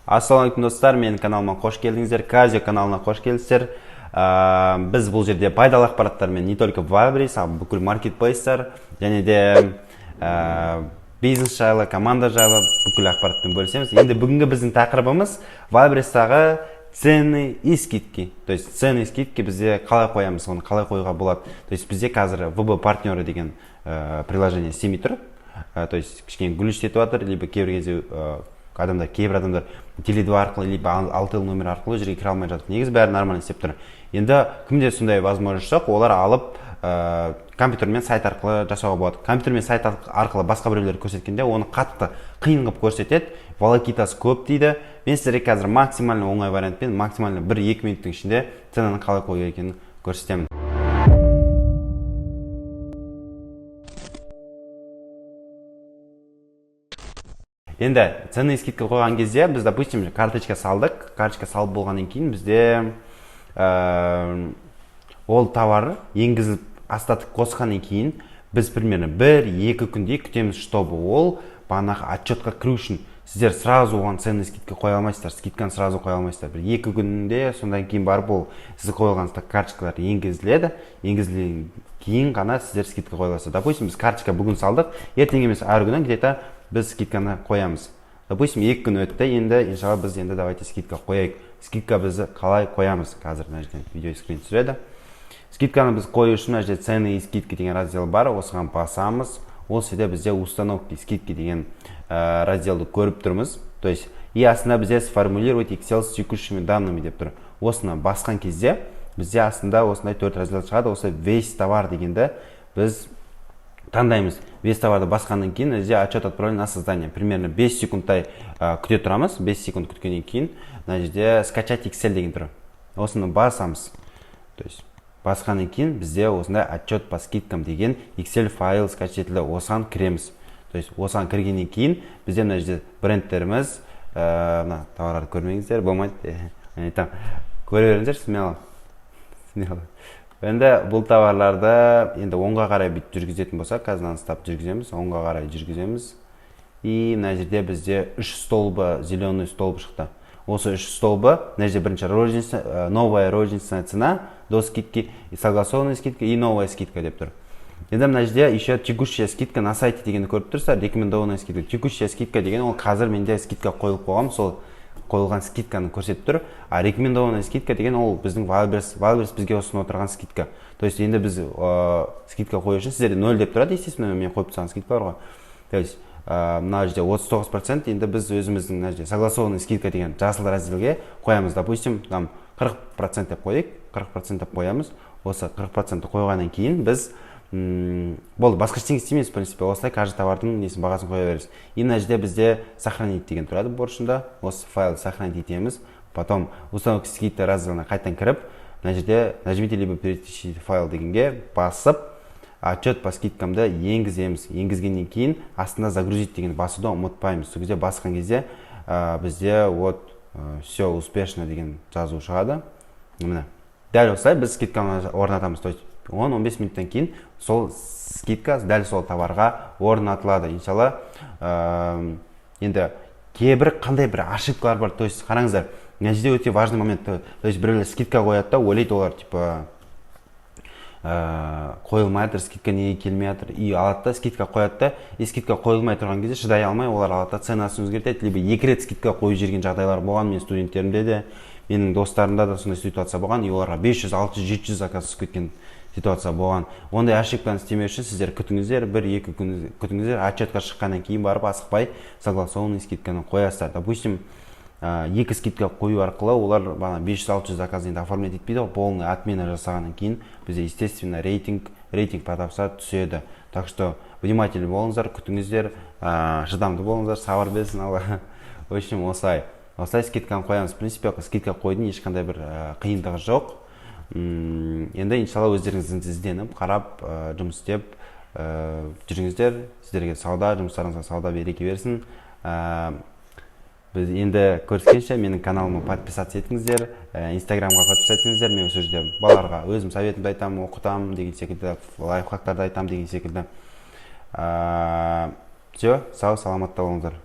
Ассалаумалейкум достар, менің каналыма қош келдіңіздер. Казио каналына қош келдіңіздер. Біз бұл жерде пайдалы ақпараттармен не только Wildberries, бүкіл маркетплейстер және де бизнес жайлы, команда жайлы бүкіл ақпаратпен бөлісеміз. Енді бүгінгі біздің тақырыбымыз Wildberries'тағы цены и скидки. То есть цены и скидки бізде қалай қоямыз, оны қалай қоюға болады. То есть бізде қазір VB партнеры деген приложение істемей тұр. То есть кішкене глюч етіп жатыр, либо кейбір кезде кейбір адамдар Теле2 арқылы либо алтел номер арқылы жерге кіре алмай жатыр. Негізі бәрі нормально істеп тұр. Енді кімде сондай возможность жоқ, олар алып компьютермен сайт арқылы жасауға болады. Компьютермен сайт арқылы басқа біреулер көрсеткенде оны қатты қиын қылып көрсетеді, волокитасы көп дейді. Мен сіздерге қазір максимально оңай вариантпен максимально 1-2 минуттың ішінде ценаны қалай қою екенін көрсетемін. Енді цены скидка қойған кезде біз, допустим, карточка салдық. Карточка салып болғаннан кейін бізде ол товар енгізіліп остаток қосқаннан кейін біз примерно 1-2 күнде күтеміз, чтобы ол бағанағы отчетқа кіру үшін. Сіздер сразу оған цены скидка қоя алмайсыздар, скидканы сразу қоя алмайсыздар. 1-2 күнде содан кейін барып ол сіз қойылған карточкалар енгізіледі. Енгізілген кейін ғана сіздер скидка қоя аласыздар. Допустим, біз карточка бүгін салдық, ертең емес әр күні где-то біз скидканы қоямыз. Допустим, 2 күн өтті, енді иншалла біз енді давайте скидка қояйық. Скидка бізді қалай қоямыз? Қазір мына жерден видео скрин түсіреді. Скидканы біз қою үшін мына жерде цены и скидки деген раздел бар, осыған басамыз. Ол жерде бізде установки скидки деген разделді көріп тұрмыз. То есть и астында бізде сформулировать Excel с текущими данными деп тұр. Осыны басқан кезде бізде астында осындай 4 раздел шығады. Осы весь товар дегенді біз таңдаймыз. Весь товарды басқаннан кейін бізде отчет отправлен на создание. Примерно 5 секундтай күте тұрамыз. 5 секунд күткеннен кейін мына жерде скачать Excel деген тұр. Осыны басамыз. То есть басқаннан кейін бізде осындай отчет по скидкам деген Excel файл скачать етілді. Осыған кіреміз. То есть осыған кіргеннен кейін бізде мына жерде брендтеріміз, мына товарларды көрмеңіздер, болмайды. Көре беріңіздер, смело. Енді бұл товарларды енді оңға қарай бүйтіп жүргізетін болсақ, қазір стап жүргіземіз, оңға қарай жүргіземіз. И мына жерде бізде 3 столбы, зеленый столб шықты. Осы 3 столбы, мына жерде бірінші новая розничная цена до скидки, и согласованная скидка, и новая скидка деп тұр. Енді мына жерде еще текущая скидка на сайте дегенді көріп тұрсыздар, рекомендованная скидка. Текущая скидка деген ол қазір менде скидка қойылып қойғам, сол қойылған скидканы көрсетіп тұр. А рекомендованная скидка деген ол біздің Wildberries бізге ұсынып отырған скидка. То есть енді біз скидка қою үшін сіздерде 0 деп тұрады, естественно, мен қойып тұрған скидкаларға. То есть мына жерде 39%, енді біз өзіміздің мына жерде согласованный скидка деген жасыл разделге қоямыз. Допустим, 40% деп қойдық, 40% деп қоямыз. Осы 40% қойғаннан кейін біз болды, басқа ештеңе істемейміз, в принципе, осылай каждый товардың несін бағасын қоя береміз. И мына жерде бізде сохранить деген тұрады борышында. Осы файл сохранить етеміз. Потом установка скидка разделіне қайтадан кіріп, мына жерде нажмите либо перетащить файл дегенге басып, отчет по скидкамды енгіземіз. Енгізгеннен кейін астында загрузить деген басуды ұмытпаймыз. Сол кезде басқан кезде бізде вот все успешно деген жазу шығады. Міне. Дәл осылай біз скидканы орнатамыз. То есть 10-15 минуттан кейін сол скидка дәл сол товарға орнатылады. Иншалла, енді кейбір қандай бір ошибкалар бар. То есть қараңыздар, мына жерде өте важный момент. То есть біреулер скидка қояды да, ойлайды олар типа қойылмай жатыр, скидка неге келмей жатыр. И алады да скидка қояды да, и скидка қойылмай тұрған кезде шыдай алмай олар алады да ценасын өзгертеді. Либо 2 рет скидка қойып жүрген жағдайлар болған, мен студенттерімде де, менің достарымда да сондай ситуация болған. И оларға 500, 600, 700 заказ түсіп кеткен ситуация болған. Ондай ошибканы істемеу үшін сіздер күтіңіздер, 1-2 күн күтіңіздер, отчетқа шыққаннан кейін барып асықпай согласованный скидканы қоясыздар. Допустим, 2 скидка қою арқылы олар 500-600 заказ енді оформлять етпейді, полный отмена жасағаннан кейін бізде естественно рейтинг потапса түседі. Так что внимательны болыңыздар, күтіңіздер, шыдамды болыңыздар, сабыр берсін Алла. В общем, осылай скидканы қоямыз. В принципе, скидка қойдың ешқандай бір қиындығы жоқ. Енді иншалла өздеріңіз ізденіп, қарап, жұмыс істеп жүріңіздер. Сіздерге сауда, жұмыстарыңызға сауда береке берсін. Біз енді көріскенше менің каналыма подписаться етіңіздер, инстаграмға подписаться етіңіздер. Мен осы жерде балаларға өзім советімді айтамын, оқытамын деген секілді, лайфхактарды айтамын деген секілді. Все, сау, саламатта болыңыздар.